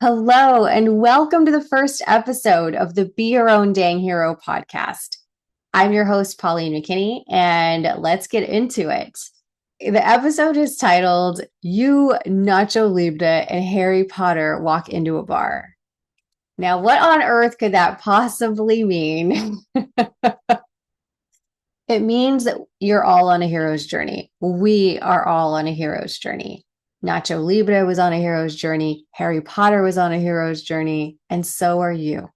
Hello, and welcome to the first episode of the Be Your Own Dang Hero podcast. I'm your host, Pauline McKinney, and let's get into it. The episode is titled, You, Nacho, Libre, and Harry Potter Walk into a Bar. Now, what on earth could that possibly mean? It means that you're all on a hero's journey. We are all on a hero's journey. Nacho Libre was on a hero's journey. Harry Potter was on a hero's journey. And so are you.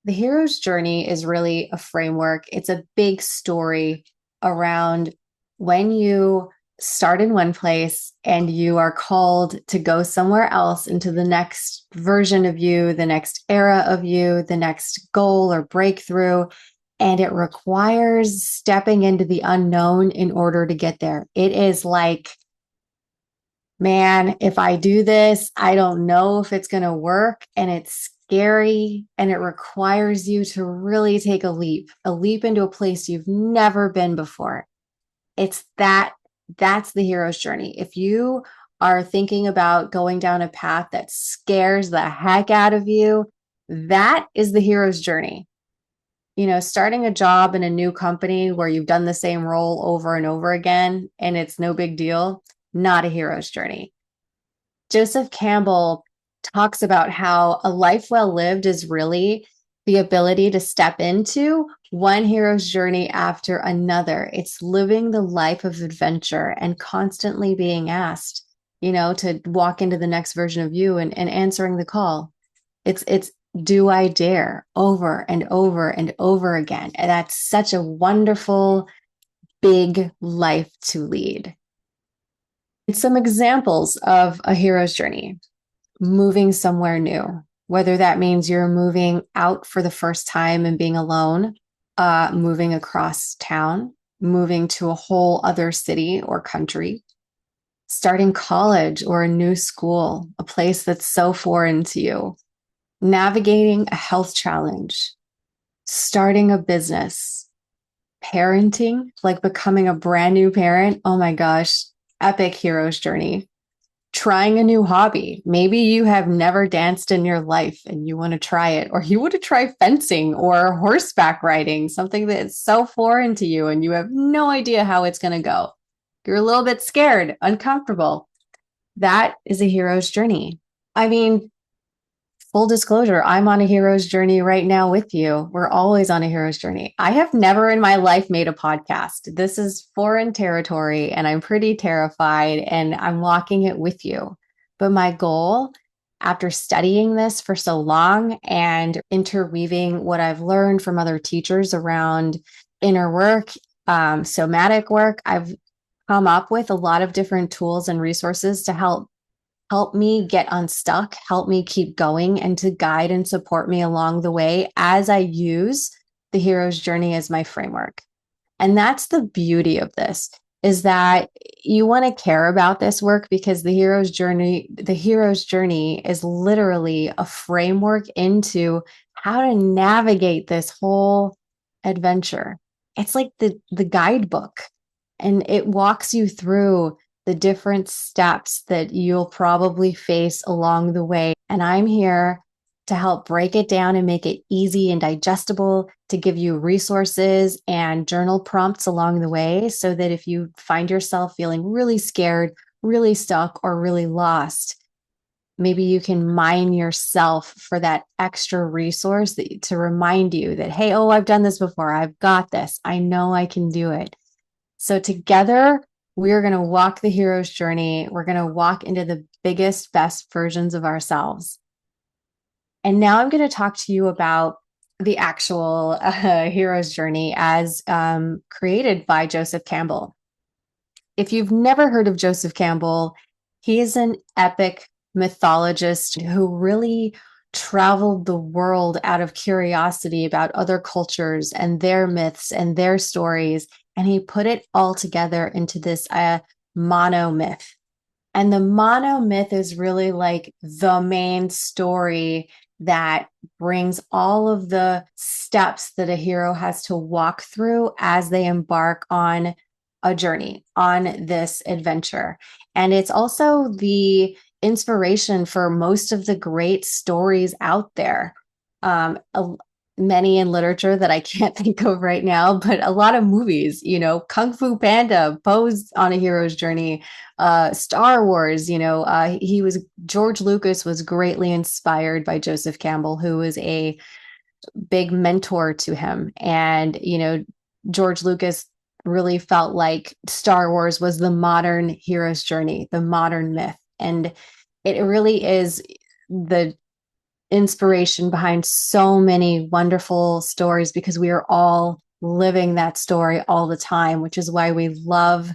The hero's journey is really a framework. It's a big story around when you start in one place and you are called to go somewhere else into the next version of you, the next era of you, the next goal or breakthrough. And it requires stepping into the unknown in order to get there. It is like, man, if I do this, I don't know if it's going to work. And it's scary. And it requires you to really take a leap into a place you've never been before. That's the hero's journey. If you are thinking about going down a path that scares the heck out of you, that is the hero's journey. Starting a job in a new company where you've done the same role over and over again, and it's no big deal, not a hero's journey. Joseph Campbell talks about how a life well lived is really the ability to step into one hero's journey after another. It's living the life of adventure and constantly being asked, to walk into the next version of you and answering the call. It's do I dare over and over and over again. And that's such a wonderful, big life to lead. Some examples of a hero's journey: moving somewhere new, whether that means you're moving out for the first time and being alone, moving across town, moving to a whole other city or country, starting college or a new school, a place that's so foreign to you, navigating a health challenge, starting a business, parenting, like becoming a brand new parent. Oh my gosh, epic hero's journey. Trying a new hobby. Maybe you have never danced in your life and you want to try it, or you want to try fencing or horseback riding, something that is so foreign to you and you have no idea how it's going to go. You're a little bit scared, uncomfortable. That is a hero's journey. I mean, full disclosure, I'm on a hero's journey right now with you. We're always on a hero's journey. I have never in my life made a podcast. This is foreign territory and I'm pretty terrified and I'm walking it with you. But my goal, after studying this for so long and interweaving what I've learned from other teachers around inner work, somatic work, I've come up with a lot of different tools and resources to help me get unstuck, help me keep going, and to guide and support me along the way as I use the hero's journey as my framework. And that's the beauty of this, is that you want to care about this work because the hero's journey is literally a framework into how to navigate this whole adventure. It's like the guidebook, and it walks you through the different steps that you'll probably face along the way. And I'm here to help break it down and make it easy and digestible, to give you resources and journal prompts along the way so that if you find yourself feeling really scared, really stuck, or really lost, maybe you can mine yourself for that extra resource to remind you that, hey, I've done this before. I've got this. I know I can do it. So together, we're going to walk the hero's journey. We're going to walk into the biggest, best versions of ourselves. And now I'm going to talk to you about the actual hero's journey as created by Joseph Campbell. If you've never heard of Joseph Campbell, he is an epic mythologist who really traveled the world out of curiosity about other cultures and their myths and their stories. And he put it all together into this monomyth. And the monomyth is really like the main story that brings all of the steps that a hero has to walk through as they embark on a journey, on this adventure. And it's also the inspiration for most of the great stories out there. Many in literature that I can't think of right now, but a lot of movies, Kung Fu Panda, Poe's on a hero's journey, Star Wars, George Lucas was greatly inspired by Joseph Campbell, who was a big mentor to him. And, George Lucas really felt like Star Wars was the modern hero's journey, the modern myth. And it really is the inspiration behind so many wonderful stories because we are all living that story all the time, which is why we love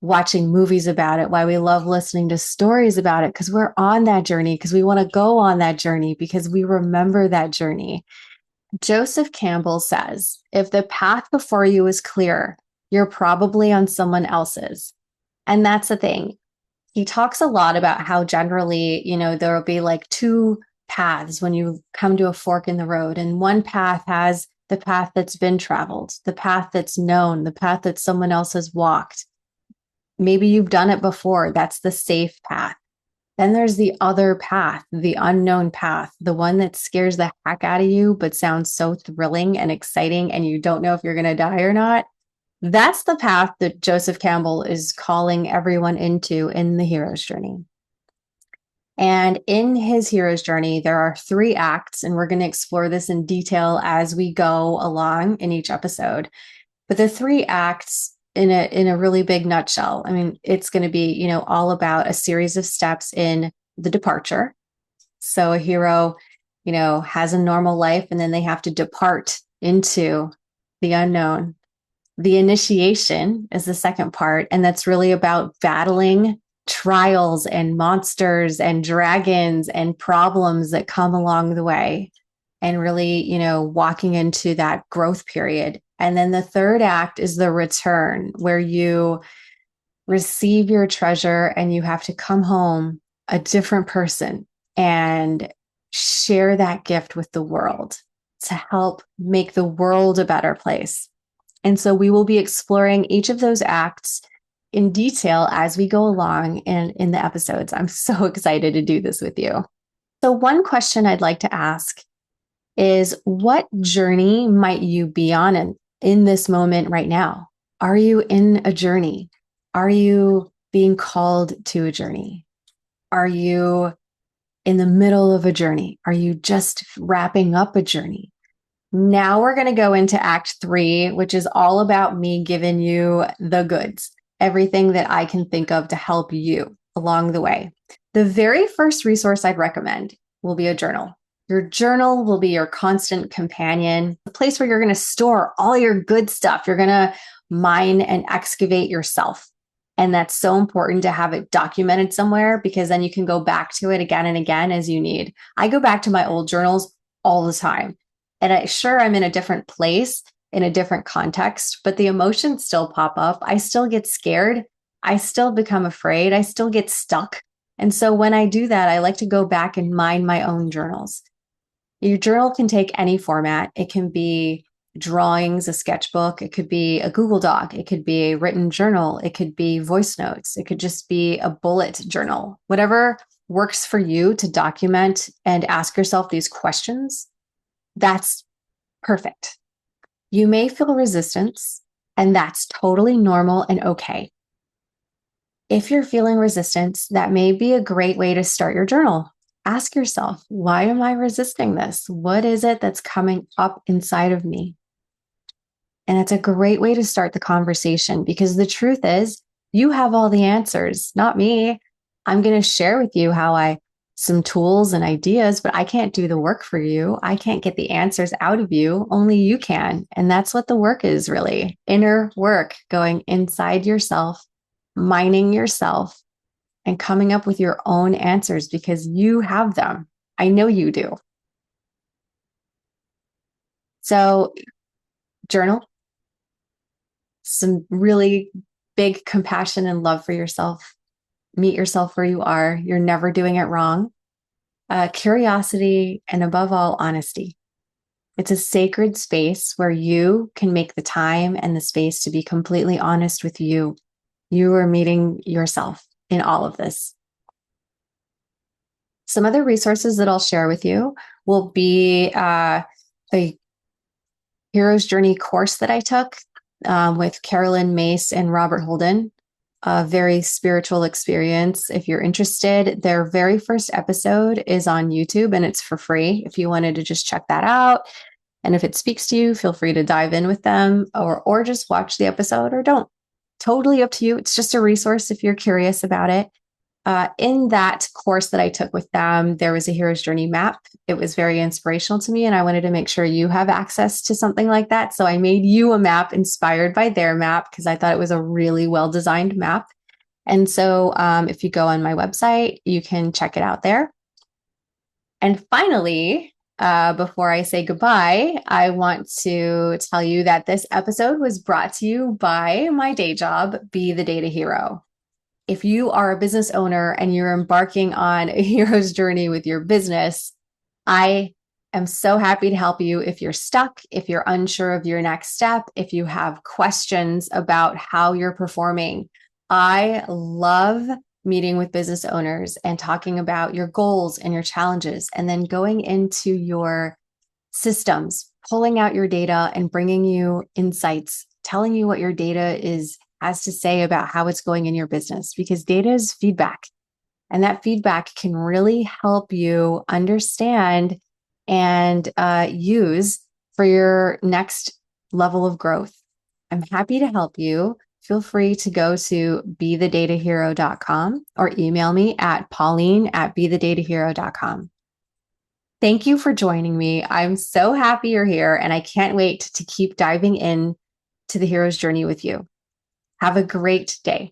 watching movies about it, why we love listening to stories about it, because we're on that journey, because we want to go on that journey, because we remember that journey. Joseph Campbell says, if the path before you is clear, you're probably on someone else's. And that's the thing. He talks a lot about how generally, there will be like two paths when you come to a fork in the road. And one path has the path that's been traveled, the path that's known, the path that someone else has walked. Maybe you've done it before. That's the safe path. Then there's the other path, the unknown path, the one that scares the heck out of you, but sounds so thrilling and exciting, and you don't know if you're going to die or not. That's the path that Joseph Campbell is calling everyone into in the hero's journey. And in his hero's journey, there are 3 acts, and we're going to explore this in detail as we go along in each episode. But the 3 acts, in a really big nutshell, I mean, it's going to be, all about a series of steps in the departure. So a hero, has a normal life, and then they have to depart into the unknown. The initiation is the second part, and that's really about battling trials and monsters and dragons and problems that come along the way, and really, walking into that growth period. And then the third act is the return, where you receive your treasure and you have to come home a different person and share that gift with the world to help make the world a better place. And so we will be exploring each of those acts in detail as we go along in the episodes. I'm so excited to do this with you. So one question I'd like to ask is, what journey might you be on in this moment right now? Are you in a journey? Are you being called to a journey? Are you in the middle of a journey? Are you just wrapping up a journey? Now we're going to go into Act 3, which is all about me giving you the goods, everything that I can think of to help you along the way. The very first resource I'd recommend will be a journal. Your journal will be your constant companion, a place where you're going to store all your good stuff. You're going to mine and excavate yourself. And that's so important to have it documented somewhere, because then you can go back to it again and again as you need. I go back to my old journals all the time. And I'm in a different place, in a different context, but the emotions still pop up. I still get scared. I still become afraid. I still get stuck. And so when I do that, I like to go back and mine my own journals. Your journal can take any format. It can be drawings, a sketchbook. It could be a Google Doc. It could be a written journal. It could be voice notes. It could just be a bullet journal. Whatever works for you to document and ask yourself these questions, that's perfect. You may feel resistance, and that's totally normal and okay. If you're feeling resistance, that may be a great way to start your journal. Ask yourself, why am I resisting this? What is it that's coming up inside of me? And it's a great way to start the conversation, because the truth is, you have all the answers, not me. I'm going to share with you some tools and ideas, but I can't do the work for you. I can't get the answers out of you. Only you can. And that's what the work is, really. Inner work, going inside yourself, mining yourself, and coming up with your own answers, because you have them. I know you do. So, journal, some really big compassion and love for yourself. Meet yourself where you are. You're never doing it wrong. Curiosity, and above all, honesty. It's a sacred space where you can make the time and the space to be completely honest with you. You are meeting yourself in all of this. Some other resources that I'll share with you will be the Hero's Journey course that I took with Carolyn Mace and Robert Holden. A very spiritual experience. If you're interested, their very first episode is on YouTube and it's for free. If you wanted to just check that out, and if it speaks to you, feel free to dive in with them or just watch the episode or don't. Totally up to you. It's just a resource if you're curious about it. In that course that I took with them, there was a hero's journey map. It was very inspirational to me, and I wanted to make sure you have access to something like that. So I made you a map inspired by their map because I thought it was a really well-designed map. And so if you go on my website, you can check it out there. And finally, before I say goodbye, I want to tell you that this episode was brought to you by my day job, Be the Data Hero. If you are a business owner and you're embarking on a hero's journey with your business, I am so happy to help you if you're stuck, if you're unsure of your next step, if you have questions about how you're performing. I love meeting with business owners and talking about your goals and your challenges, and then going into your systems, pulling out your data and bringing you insights, telling you what your data has to say about how it's going in your business, because data is feedback. And that feedback can really help you understand and use for your next level of growth. I'm happy to help you. Feel free to go to BeTheDataHero.com or email me at Pauline@BeTheDataHero.com. Thank you for joining me. I'm so happy you're here, and I can't wait to keep diving in to the hero's journey with you. Have a great day.